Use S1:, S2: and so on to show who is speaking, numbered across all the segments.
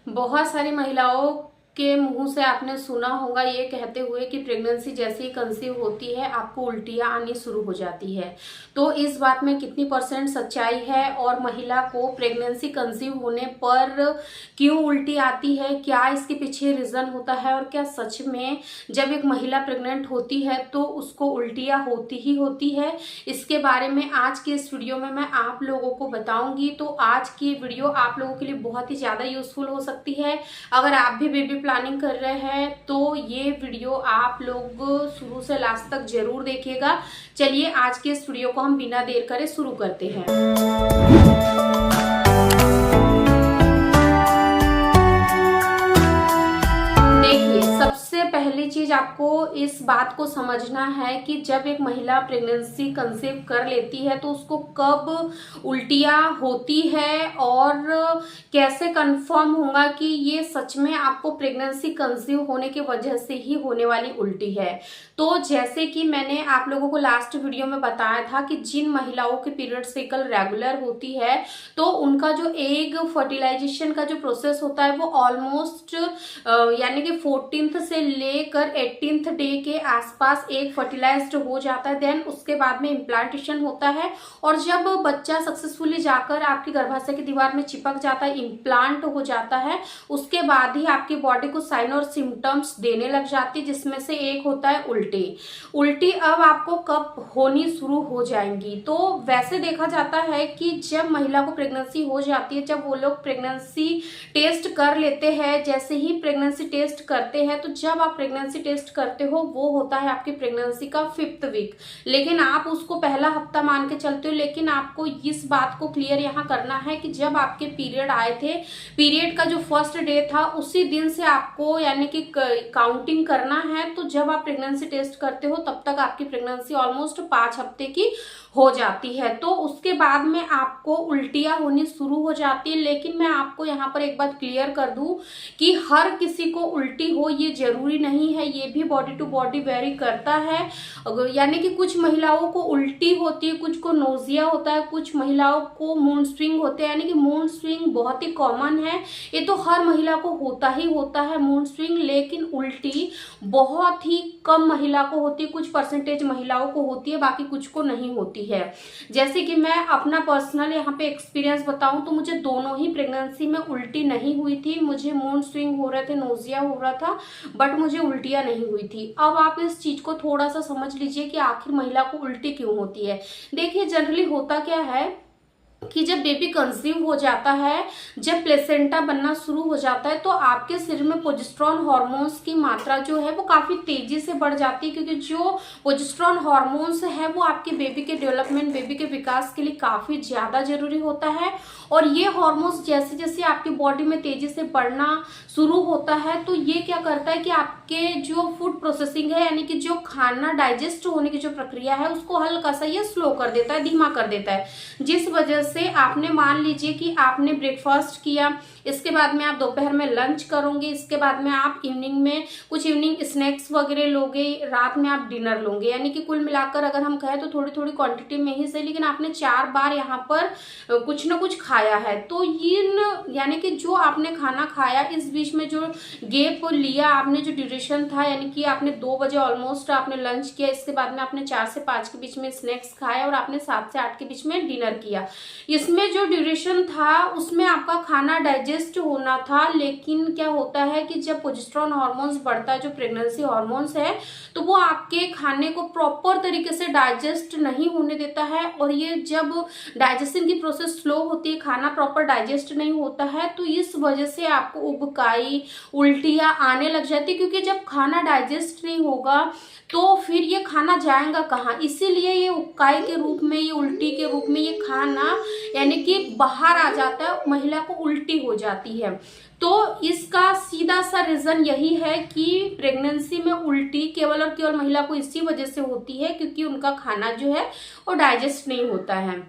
S1: बहुत सारी महिलाओं के मुंह से आपने सुना होगा ये कहते हुए कि प्रेगनेंसी जैसे ही कंसीव होती है आपको उल्टियां आनी शुरू हो जाती है। तो इस बात में कितनी परसेंट सच्चाई है और महिला को प्रेगनेंसी कंसीव होने पर क्यों उल्टी आती है, क्या इसके पीछे रीजन होता है और क्या सच में जब एक महिला प्रेग्नेंट होती है तो उसको उल्टियां होती ही होती है, इसके बारे में आज के इस वीडियो में मैं आप लोगों को बताऊंगी। तो आज की वीडियो आप लोगों के लिए बहुत ही ज्यादा यूजफुल हो सकती है। अगर आप भी बेबी प्लानिंग कर रहे हैं तो ये वीडियो आप लोग शुरू से लास्ट तक जरूर देखिएगा। चलिए आज के इस वीडियो को हम बिना देर करे शुरू करते हैं। सबसे पहली चीज आपको इस बात को समझना है कि जब एक महिला प्रेगनेंसी कंसीव कर लेती है तो उसको कब उल्टियां होती है और कैसे कंफर्म होगा कि ये सच में आपको प्रेगनेंसी कंसीव होने की वजह से ही होने वाली उल्टी है। तो जैसे कि मैंने आप लोगों को लास्ट वीडियो में बताया था कि जिन महिलाओं की पीरियड साइकिल रेगुलर होती है तो उनका जो एग फर्टिलाइजेशन का जो प्रोसेस होता है वो ऑलमोस्ट यानी कि 14th से लेकर 18th डे के आसपास एग फर्टिलाइज्ड हो जाता है। देन उसके बाद में इम्प्लांटेशन होता है और जब बच्चा सक्सेसफुली जाकर आपकी गर्भाशय की दीवार में चिपक जाता है, इम्प्लांट हो जाता है, उसके बाद ही आपकी बॉडी को साइन और सिम्टम्स देने लग जाती है, जिसमें से एक होता है उल्टी। उल्टी अब आपको कब होनी शुरू हो जाएंगी? तो वैसे देखा जाता है कि जब महिला को प्रेगनेंसी हो जाती है, जब वो लोग प्रेगनेंसी टेस्ट कर लेते हैं, जैसे ही प्रेगनेंसी टेस्ट करते हैं तो जब आप प्रेगनेंसी टेस्ट करते हो वो होता है आपकी प्रेगनेंसी का 5th वीक, लेकिन आप उसको पहला हफ्ता मान के चलते हो। लेकिन आपको इस बात को क्लियर यहाँ करना है कि जब आपके पीरियड आए थे, पीरियड का जो फर्स्ट डे था उसी दिन से आपको यानी कि काउंटिंग करना है। तो जब आप प्रेगनेंसी टेस्ट करते हो तब तक आपकी प्रेगनेंसी ऑलमोस्ट 5 हफ्ते की हो जाती है। तो उसके बाद में आपको उल्टियां होनी शुरू हो जाती है। लेकिन मैं आपको यहाँ पर एक बात क्लियर कर दूं कि हर किसी को उल्टी हो ये जरूरी नहीं है, ये भी बॉडी टू बॉडी वेरी करता है। यानी कि कुछ महिलाओं को उल्टी होती है, कुछ को नोजिया होता है, कुछ महिलाओं को मूड स्विंग होते हैं। यानी कि मूड स्विंग बहुत ही कॉमन है, ये तो हर महिला को होता ही होता है मूड स्विंग। लेकिन उल्टी बहुत ही कम महिला को होती है, कुछ परसेंटेज महिलाओं को होती है, बाकी कुछ को नहीं होती है। जैसे कि मैं अपना पर्सनल यहाँ पे एक्सपीरियंस बताऊं तो मुझे दोनों ही प्रेगनेंसी में उल्टी नहीं हुई थी। मुझे मूड स्विंग हो रहे थे, नोजिया हो रहा था, बट मुझे उल्टियां नहीं हुई थी। अब आप इस चीज को थोड़ा सा समझ लीजिए कि आखिर महिला को उल्टी क्यों होती है। देखिए जनरली होता क्या है कि जब बेबी कंसीव हो जाता है, जब प्लेसेंटा बनना शुरू हो जाता है तो आपके शरीर में प्रोजेस्टेरॉन हार्मोन्स की मात्रा जो है वो काफी तेजी से बढ़ जाती है, क्योंकि जो प्रोजेस्टेरॉन हार्मोन्स है वो आपके बेबी के डेवलपमेंट, बेबी के विकास के लिए काफी ज्यादा जरूरी होता है। और ये हार्मोन्स जैसे जैसे आपकी बॉडी में तेजी से बढ़ना शुरू होता है तो ये क्या करता है कि आपके जो फूड प्रोसेसिंग है, यानी कि जो खाना डाइजेस्ट होने की जो प्रक्रिया है उसको हल्का सा ये स्लो कर देता है, धीमा कर देता है। जिस वजह से आपने मान लीजिए कि आपने ब्रेकफास्ट किया, इसके बाद में आप दोपहर में लंच करोगे, इसके बाद में आप इवनिंग में कुछ इवनिंग स्नैक्स वगैरह लोगे, रात में आप डिनर लोगे। यानी कि कुल मिलाकर अगर हम कहें तो थोड़ी थोड़ी क्वांटिटी में ही सही, लेकिन आपने 4 बार यहाँ पर कुछ ना कुछ खाया है। तो इन यानी कि जो आपने खाना खाया, इस बीच में जो गैप लिया आपने, जो ड्यूरेशन था, यानी कि आपने 2 बजे ऑलमोस्ट आपने लंच किया, इसके बाद में आपने 4 से 5 के बीच में स्नैक्स खाया और आपने 7 से 8 के बीच में डिनर किया। इसमें जो ड्यूरेशन था उसमें आपका खाना डाइजेस्ट होना था। लेकिन क्या होता है कि जब प्रोजेस्टेरॉन हार्मोन्स बढ़ता है, जो प्रेगनेंसी हार्मोन्स है, तो वो आपके खाने को प्रॉपर तरीके से डाइजेस्ट नहीं होने देता है। और ये जब डाइजेशन की प्रोसेस स्लो होती है, खाना प्रॉपर डाइजेस्ट नहीं होता है, तो इस वजह से आपको उबकाई, उल्टियां आने लग जाती है। क्योंकि जब खाना डाइजेस्ट नहीं होगा तो फिर ये खाना जाएगा कहाँ? इसीलिए ये उबकाई के रूप में, ये उल्टी के रूप में ये खाना यानी कि बाहर आ जाता है, महिला को उल्टी हो जाती है। तो इसका सीधा सा रीजन यही है कि प्रेगनेंसी में उल्टी केवल और केवल महिला को इसी वजह से होती है क्योंकि उनका खाना जो है वो डाइजेस्ट नहीं होता है।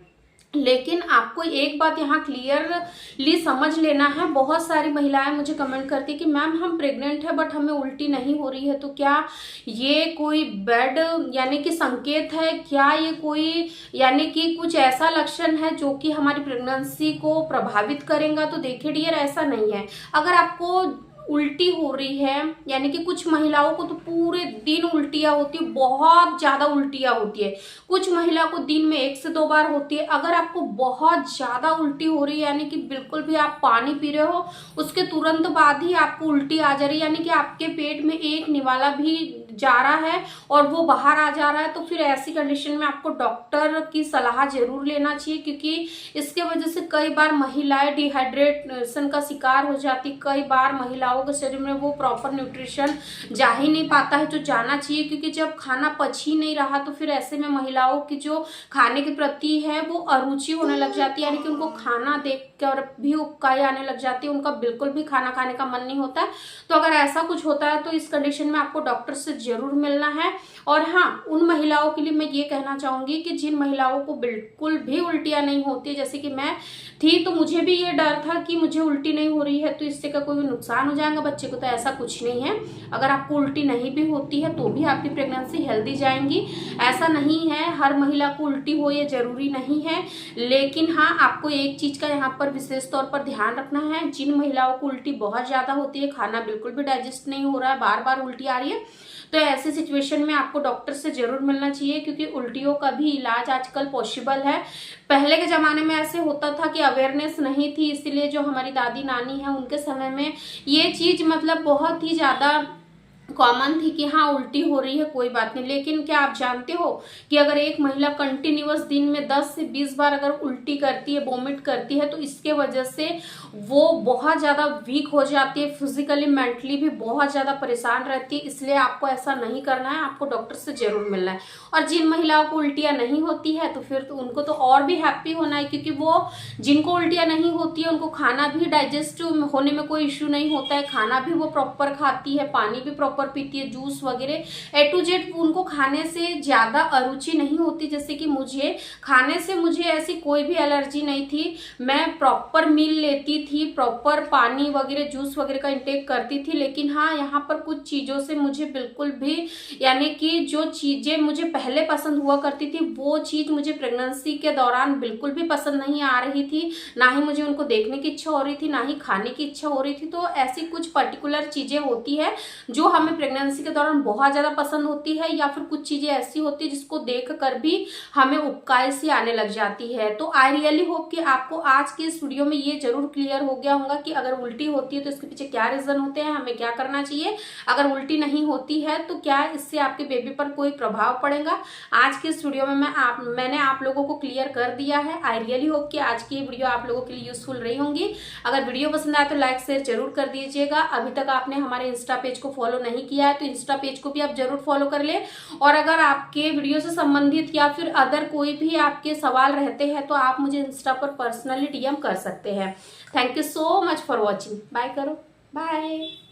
S1: लेकिन आपको एक बात यहाँ क्लियरली समझ लेना है। बहुत सारी महिलाएं मुझे कमेंट करती कि मैम हम प्रेग्नेंट है बट हमें उल्टी नहीं हो रही है, तो क्या ये कोई बैड यानी कि संकेत है, क्या ये कोई यानी कि कुछ ऐसा लक्षण है जो कि हमारी प्रेगनेंसी को प्रभावित करेगा? तो देखिए डियर, ऐसा नहीं है। अगर आपको उल्टी हो रही है, यानी कि कुछ महिलाओं को तो पूरे दिन उल्टियां होती है, बहुत ज्यादा उल्टियां होती है, कुछ महिला को दिन में 1 से 2 बार होती है। अगर आपको बहुत ज्यादा उल्टी हो रही है, यानी कि बिल्कुल भी आप पानी पी रहे हो उसके तुरंत बाद ही आपको उल्टी आ जा रही है, यानी कि आपके पेट में एक निवाला भी जा रहा है और वो बाहर आ जा रहा है, तो फिर ऐसी कंडीशन में आपको डॉक्टर की सलाह जरूर लेना चाहिए, क्योंकि इसके वजह से कई बार महिलाएं डिहाइड्रेशन का शिकार हो जाती। कई बार महिलाओं के शरीर में वो प्रॉपर न्यूट्रिशन जा ही नहीं पाता है जो जाना चाहिए, क्योंकि जब खाना पच ही नहीं रहा तो फिर ऐसे में महिलाओं की जो खाने के प्रति है वो अरुचि होने लग जाती है, यानी कि उनको खाना देख कर भी उबकाई आने लग जाती है, उनका बिल्कुल भी खाना खाने का मन नहीं होता है। तो अगर ऐसा कुछ होता है तो इस कंडीशन में आपको डॉक्टर से जरूर मिलना है। और हाँ, उन महिलाओं के लिए मैं ये कहना चाहूंगी कि जिन महिलाओं को बिल्कुल भी उल्टियां नहीं होती, जैसे कि मैं थी, तो मुझे भी ये डर था कि मुझे उल्टी नहीं हो रही है तो इससे का कोई नुकसान हो जाएगा बच्चे को, तो ऐसा कुछ नहीं है। अगर आपको उल्टी नहीं भी होती है तो भी आपकी प्रेगनेंसी हेल्दी जाएंगी। ऐसा नहीं है हर महिला को उल्टी हो, ये जरूरी नहीं है। लेकिन हाँ, आपको एक चीज का यहाँ पर विशेष तौर पर ध्यान रखना है, जिन महिलाओं को उल्टी बहुत ज्यादा होती है, खाना बिल्कुल भी डाइजेस्ट नहीं हो रहा है, बार बार उल्टी आ रही है, तो ऐसे सिचुएशन में आपको डॉक्टर से जरूर मिलना चाहिए, क्योंकि उल्टियों का भी इलाज आजकल पॉसिबल है। पहले के जमाने में ऐसे होता था कि अवेयरनेस नहीं थी, इसीलिए जो हमारी दादी नानी है उनके समय में ये चीज मतलब बहुत ही ज्यादा कॉमन थी कि हाँ उल्टी हो रही है कोई बात नहीं। लेकिन क्या आप जानते हो कि अगर एक महिला कंटिन्यूअस दिन में 10 से 20 बार अगर उल्टी करती है, वोमिट करती है, तो इसके वजह से वो बहुत ज्यादा वीक हो जाती है, फिजिकली मेंटली भी बहुत ज्यादा परेशान रहती है। इसलिए आपको ऐसा नहीं करना है, आपको डॉक्टर से जरूर मिलना है। और जिन महिलाओं को उल्टियां नहीं होती है तो फिर तो उनको तो और भी हैप्पी होना है, क्योंकि वो जिनको उल्टियां नहीं होती है उनको खाना भी डाइजेस्ट होने में कोई इश्यू नहीं होता है, खाना भी वो प्रॉपर खाती है, पानी भी प्रॉपर पीती है, जूस वगैरह A to Z उनको खाने से ज्यादा अरुचि नहीं होती। जैसे कि मुझे खाने से मुझे ऐसी कोई भी एलर्जी नहीं थी, मैं प्रॉपर मील लेती थी, प्रॉपर पानी वगैरह जूस वगैरह का इंटेक करती थी। लेकिन हाँ, यहाँ पर कुछ चीजों से मुझे बिल्कुल भी यानी कि जो चीजें मुझे पहले पसंद हुआ करती थी वो चीज मुझे प्रेगनेंसी के दौरान बिल्कुल भी पसंद नहीं आ रही थी, ना ही मुझे उनको देखने की इच्छा हो रही थी, ना ही खाने की इच्छा हो रही थी। तो ऐसी कुछ पर्टिकुलर चीजें होती है जो हमें प्रेगनेंसी के दौरान बहुत ज्यादा पसंद होती है, या फिर कुछ चीजें ऐसी होती है जिसको देख कर भी हमें उबकाई सी आने लग जाती है। तो आई रियली होप कि आपको आज के इस वीडियो में ये जरूर क्लियर हो गया होगा कि अगर उल्टी होती है तो इसके पीछे क्या रीजन होते हैं, हमें क्या करना चाहिए। अगर उल्टी नहीं होती है तो क्या इससे आपके बेबी पर कोई प्रभाव पड़ेगा। आज के इस वीडियो में मैंने आप लोगों को क्लियर कर दिया है। आई रियली होप कि आज की वीडियो आप लोगों के लिए यूजफुल रही होंगी। अगर वीडियो पसंद आए तो लाइक शेयर जरूर कर दीजिएगा। अभी तक आपने हमारे इंस्टा पेज को फॉलो नहीं किया है तो इंस्टा पेज को भी आप जरूर फॉलो कर ले। और अगर आपके वीडियो से संबंधित या फिर अदर कोई भी आपके सवाल रहते हैं तो आप मुझे इंस्टा पर पर्सनली DM कर सकते हैं। Thank you so much for watching. Bye करो, बाय।